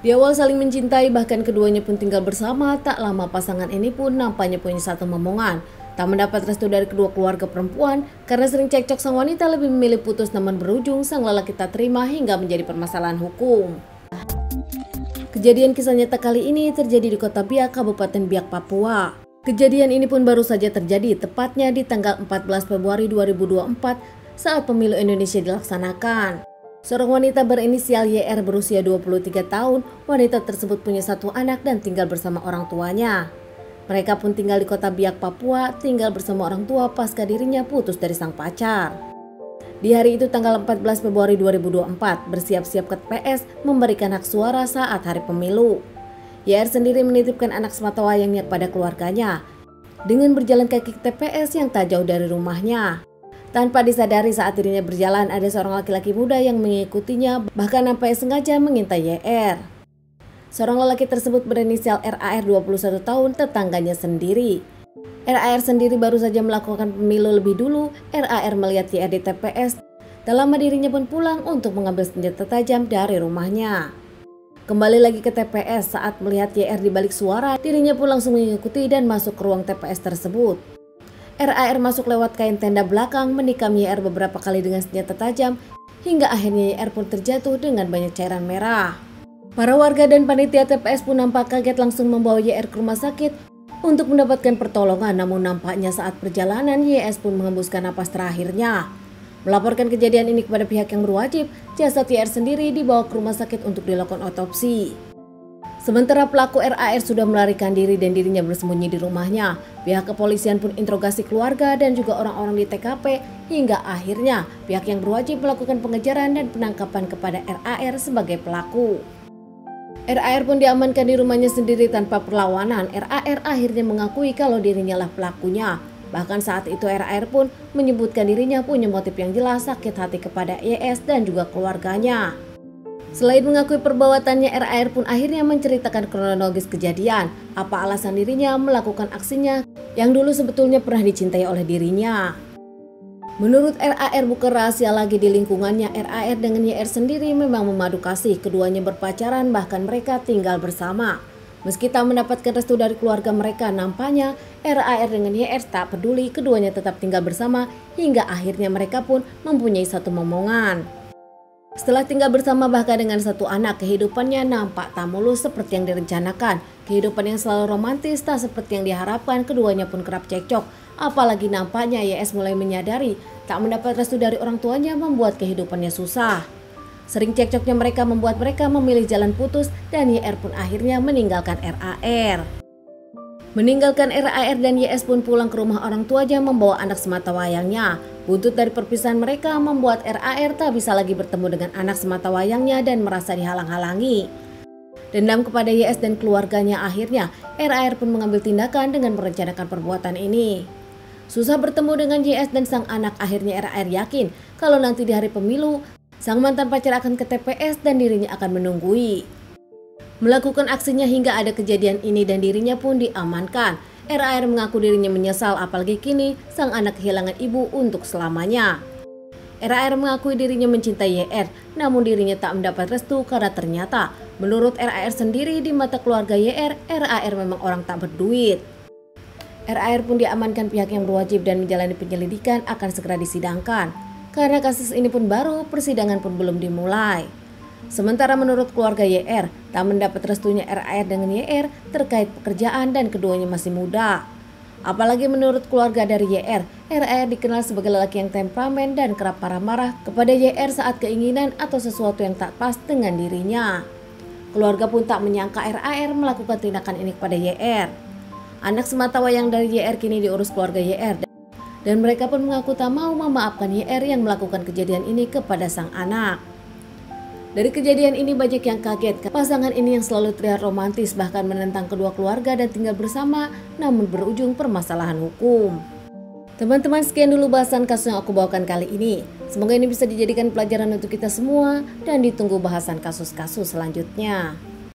Di awal saling mencintai, bahkan keduanya pun tinggal bersama, tak lama pasangan ini pun nampaknya punya satu momongan. Tak mendapat restu dari kedua keluarga perempuan, karena sering cekcok sang wanita lebih memilih putus, namun berujung sang lelaki tak terima hingga menjadi permasalahan hukum. Kejadian kisah nyata kali ini terjadi di Kota Biak, Kabupaten Biak, Papua. Kejadian ini pun baru saja terjadi, tepatnya di tanggal 14 Februari 2024 saat pemilu Indonesia dilaksanakan. Seorang wanita berinisial YR berusia 23 tahun, wanita tersebut punya satu anak dan tinggal bersama orang tuanya. Mereka pun tinggal di Kota Biak, Papua, tinggal bersama orang tua pasca dirinya putus dari sang pacar. Di hari itu tanggal 14 Februari 2024, bersiap-siap ke TPS memberikan hak suara saat hari pemilu. YR sendiri menitipkan anak sematawayangnya pada keluarganya dengan berjalan kaki ke TPS yang tak jauh dari rumahnya. Tanpa disadari saat dirinya berjalan, ada seorang laki-laki muda yang mengikutinya, bahkan sampai sengaja mengintai YR. Seorang lelaki tersebut berinisial RAR 21 tahun, tetangganya sendiri. RAR sendiri baru saja melakukan pemilu lebih dulu. RAR melihat YR di TPS, tak lama dirinya pun pulang untuk mengambil senjata tajam dari rumahnya. Kembali lagi ke TPS, saat melihat YR di balik suara, dirinya pun langsung mengikuti dan masuk ke ruang TPS tersebut. RAR masuk lewat kain tenda belakang, menikam YR beberapa kali dengan senjata tajam, hingga akhirnya YR pun terjatuh dengan banyak cairan merah. Para warga dan panitia TPS pun nampak kaget, langsung membawa YR ke rumah sakit untuk mendapatkan pertolongan, namun nampaknya saat perjalanan YS pun menghembuskan napas terakhirnya. Melaporkan kejadian ini kepada pihak yang berwajib, jasad YR sendiri dibawa ke rumah sakit untuk dilakukan otopsi. Sementara pelaku RAR sudah melarikan diri dan dirinya bersembunyi di rumahnya. Pihak kepolisian pun interogasi keluarga dan juga orang-orang di TKP, hingga akhirnya pihak yang berwajib melakukan pengejaran dan penangkapan kepada RAR sebagai pelaku. RAR pun diamankan di rumahnya sendiri tanpa perlawanan. RAR akhirnya mengakui kalau dirinya lah pelakunya. Bahkan saat itu RAR pun menyebutkan dirinya punya motif yang jelas sakit hati kepada YS dan juga keluarganya. Selain mengakui perbuatannya, RAR pun akhirnya menceritakan kronologis kejadian, apa alasan dirinya melakukan aksinya yang dulu sebetulnya pernah dicintai oleh dirinya. Menurut RAR, bukan rahasia lagi di lingkungannya, RAR dengan YR sendiri memang memadu kasih, keduanya berpacaran, bahkan mereka tinggal bersama. Meski tak mendapatkan restu dari keluarga mereka, nampaknya RAR dengan YR tak peduli, keduanya tetap tinggal bersama hingga akhirnya mereka pun mempunyai satu momongan. Setelah tinggal bersama bahkan dengan satu anak, kehidupannya nampak tak mulus seperti yang direncanakan. Kehidupan yang selalu romantis tak seperti yang diharapkan, keduanya pun kerap cekcok. Apalagi nampaknya YS mulai menyadari tak mendapat restu dari orang tuanya membuat kehidupannya susah. Sering cekcoknya mereka membuat mereka memilih jalan putus dan YR pun akhirnya meninggalkan RAR. Meninggalkan RAR dan YS pun pulang ke rumah orang tuanya membawa anak sematawayangnya. Buntut dari perpisahan mereka membuat RAR tak bisa lagi bertemu dengan anak sematawayangnya dan merasa dihalang-halangi. Dendam kepada YS dan keluarganya, akhirnya RAR pun mengambil tindakan dengan merencanakan perbuatan ini. Susah bertemu dengan YS dan sang anak, akhirnya RAR yakin kalau nanti di hari pemilu, sang mantan pacar akan ke TPS dan dirinya akan menunggui. Melakukan aksinya hingga ada kejadian ini dan dirinya pun diamankan. RAR mengaku dirinya menyesal, apalagi kini sang anak kehilangan ibu untuk selamanya. RAR mengakui dirinya mencintai YR, namun dirinya tak mendapat restu karena ternyata menurut RAR sendiri di mata keluarga YR, RAR memang orang tak berduit. RAR pun diamankan pihak yang berwajib dan menjalani penyelidikan akan segera disidangkan. Karena kasus ini pun baru, persidangan pun belum dimulai. Sementara menurut keluarga YR, tak mendapat restunya RAR dengan YR terkait pekerjaan dan keduanya masih muda. Apalagi menurut keluarga dari YR, RAR dikenal sebagai lelaki yang temperamen dan kerap marah-marah kepada YR saat keinginan atau sesuatu yang tak pas dengan dirinya. Keluarga pun tak menyangka RAR melakukan tindakan ini kepada YR. Anak sematawayang dari YR kini diurus keluarga YR dan mereka pun mengaku tak mau memaafkan YR yang melakukan kejadian ini kepada sang anak. Dari kejadian ini banyak yang kaget, pasangan ini yang selalu terlihat romantis bahkan menentang kedua keluarga dan tinggal bersama, namun berujung permasalahan hukum. Teman-teman, sekian dulu bahasan kasus yang aku bawakan kali ini. Semoga ini bisa dijadikan pelajaran untuk kita semua dan ditunggu bahasan kasus-kasus selanjutnya.